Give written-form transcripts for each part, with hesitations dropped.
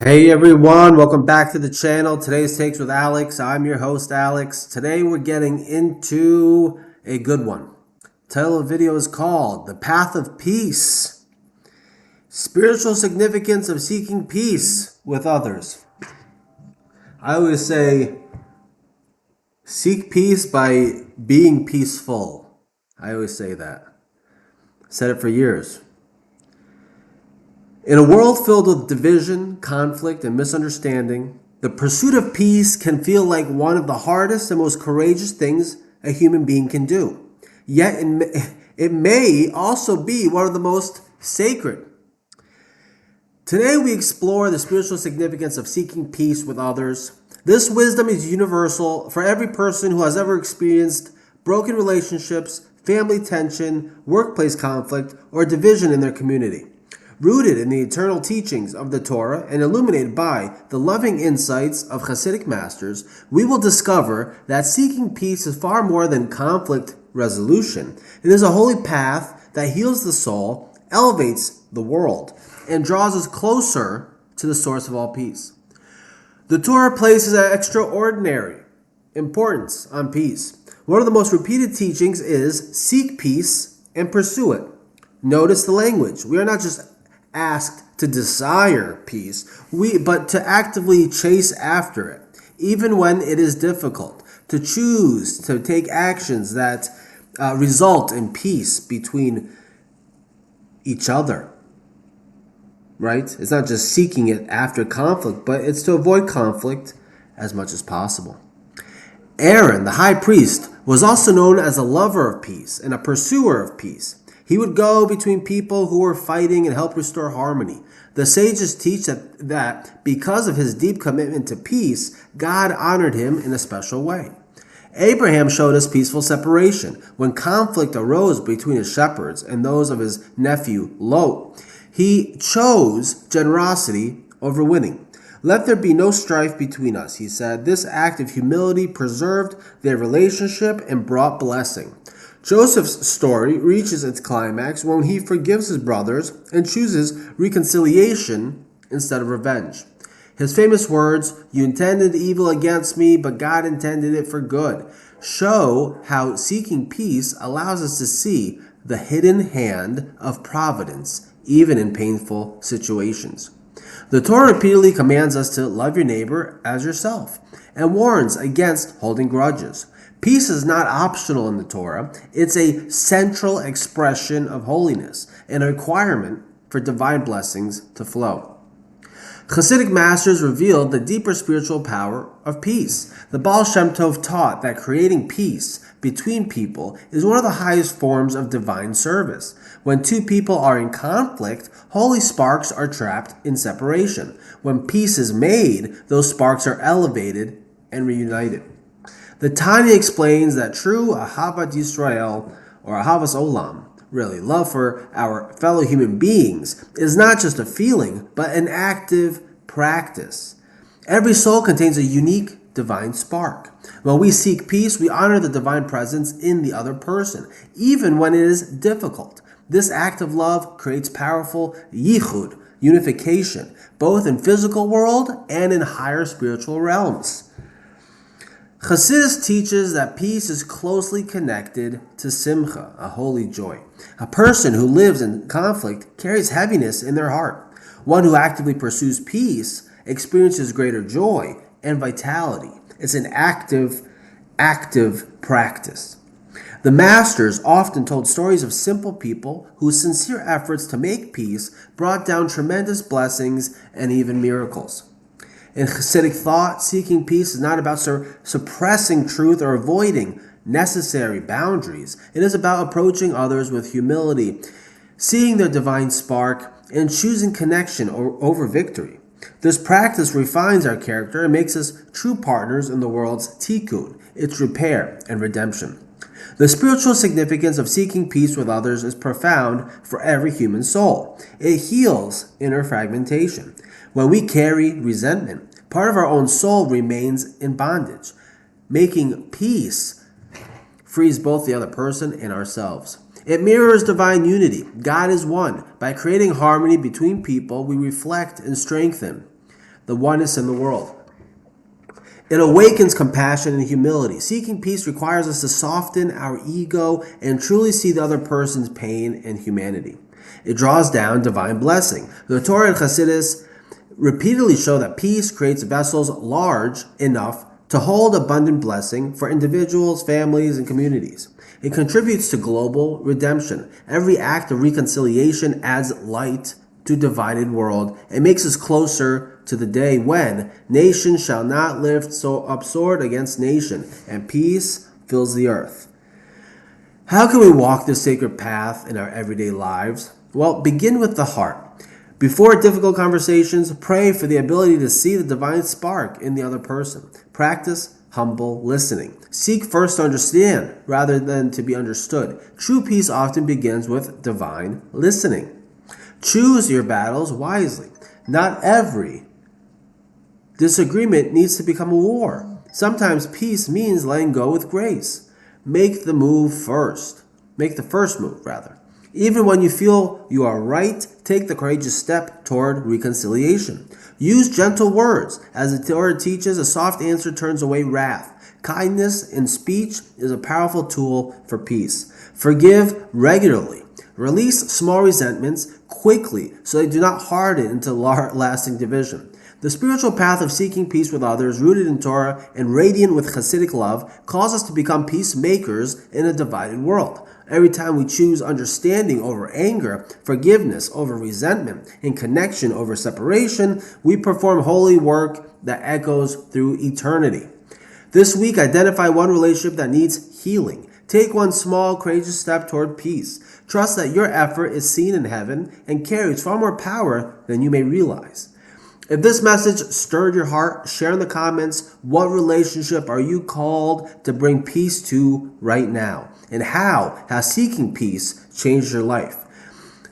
Hey everyone, welcome back to the channel. Today's Takes with Alex. I'm your host, Alex. Today we're getting into a good one. Title of the video is called The Path of Peace. Spiritual significance of seeking peace with others. I always say, seek peace by being peaceful. I always say that. Said it for years. In a world filled with division, conflict, and misunderstanding, the pursuit of peace can feel like one of the hardest and most courageous things a human being can do. Yet it may also be one of the most sacred. Today we explore the spiritual significance of seeking peace with others. This wisdom is universal for every person who has ever experienced broken relationships, family tension, workplace conflict, or division in their community. Rooted in the eternal teachings of the Torah and illuminated by the loving insights of Hasidic masters, we will discover that seeking peace is far more than conflict resolution. It is a holy path that heals the soul, elevates the world, and draws us closer to the source of all peace. The Torah places an extraordinary importance on peace. One of the most repeated teachings is seek peace and pursue it. Notice the language. We are not just asked to desire peace, but to actively chase after it, even when it is difficult, to choose to take actions that result in peace between each other. Right? It's not just seeking it after conflict, but it's to avoid conflict as much as possible. Aaron, the high priest, was also known as a lover of peace and a pursuer of peace. He would go between people who were fighting and help restore harmony. The sages teach that because of his deep commitment to peace, God honored him in a special way. Abraham showed us peaceful separation. When conflict arose between his shepherds and those of his nephew Lot, he chose generosity over winning. Let there be no strife between us, he said. This act of humility preserved their relationship and brought blessing. Joseph's story reaches its climax when he forgives his brothers and chooses reconciliation instead of revenge. His famous words, "You intended evil against me, but God intended it for good," show how seeking peace allows us to see the hidden hand of providence, even in painful situations. The Torah repeatedly commands us to love your neighbor as yourself and warns against holding grudges. Peace is not optional in the Torah. It's a central expression of holiness and a requirement for divine blessings to flow. Hasidic masters revealed the deeper spiritual power of peace. The Baal Shem Tov taught that creating peace between people is one of the highest forms of divine service. When two people are in conflict, holy sparks are trapped in separation. When peace is made, those sparks are elevated and reunited. The Tanya explains that true Ahavat Yisrael, or Ahavas Olam, really, love for our fellow human beings, is not just a feeling, but an active practice. Every soul contains a unique divine spark. When we seek peace, we honor the divine presence in the other person, even when it is difficult. This act of love creates powerful yichud, unification, both in physical world and in higher spiritual realms. Chassidus teaches that peace is closely connected to simcha, a holy joy. A person who lives in conflict carries heaviness in their heart. One who actively pursues peace experiences greater joy and vitality. It's an active practice. The masters often told stories of simple people whose sincere efforts to make peace brought down tremendous blessings and even miracles. In Hasidic thought, seeking peace is not about suppressing truth or avoiding necessary boundaries. It is about approaching others with humility, seeing their divine spark, and choosing connection over victory. This practice refines our character and makes us true partners in the world's tikkun, its repair and redemption. The spiritual significance of seeking peace with others is profound for every human soul. It heals inner fragmentation. When we carry resentment, part of our own soul remains in bondage. Making peace frees both the other person and ourselves. It mirrors divine unity. God is one. By creating harmony between people, we reflect and strengthen the oneness in the world. It awakens compassion and humility. Seeking peace requires us to soften our ego and truly see the other person's pain and humanity. It draws down divine blessing. The Torah and Chassidus repeatedly show that peace creates vessels large enough to hold abundant blessing for individuals, families, and communities. It contributes to global redemption. Every act of reconciliation adds light to a divided world and makes us closer to the day when nation shall not lift so up sword against nation, and peace fills the earth. How can we walk this sacred path in our everyday lives? Well, begin with the heart. Before difficult conversations, pray for the ability to see the divine spark in the other person. Practice humble listening. Seek first to understand rather than to be understood. True peace often begins with divine listening. Choose your battles wisely. Not every disagreement needs to become a war. Sometimes peace means letting go with grace. Make the first move rather. Even when you feel you are right, take the courageous step toward reconciliation. Use gentle words. As the Torah teaches, a soft answer turns away wrath. Kindness in speech is a powerful tool for peace. Forgive regularly. Release small resentments quickly so they do not harden into lasting division. The spiritual path of seeking peace with others, rooted in Torah and radiant with Hasidic love, calls us to become peacemakers in a divided world. Every time we choose understanding over anger, forgiveness over resentment, and connection over separation, we perform holy work that echoes through eternity. This week, identify one relationship that needs healing. Take one small, courageous step toward peace. Trust that your effort is seen in heaven and carries far more power than you may realize. If this message stirred your heart, share in the comments what relationship are you called to bring peace to right now, and how has seeking peace changed your life.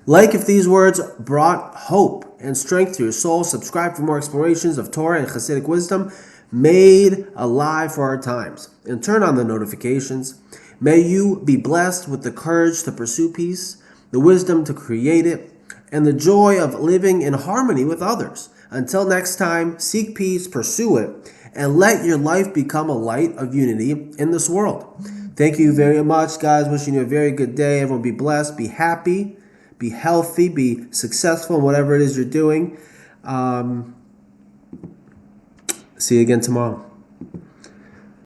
Like if these words brought hope and strength to your soul. Subscribe for more explorations of Torah and Hasidic wisdom made alive for our times, and turn on the notifications. May you be blessed with the courage to pursue peace, the wisdom to create it, and the joy of living in harmony with others. Until next time, seek peace, pursue it, and let your life become a light of unity in this world. Thank you very much, guys. Wishing you a very good day. Everyone be blessed, be happy, be healthy, be successful in whatever it is you're doing. See you again tomorrow.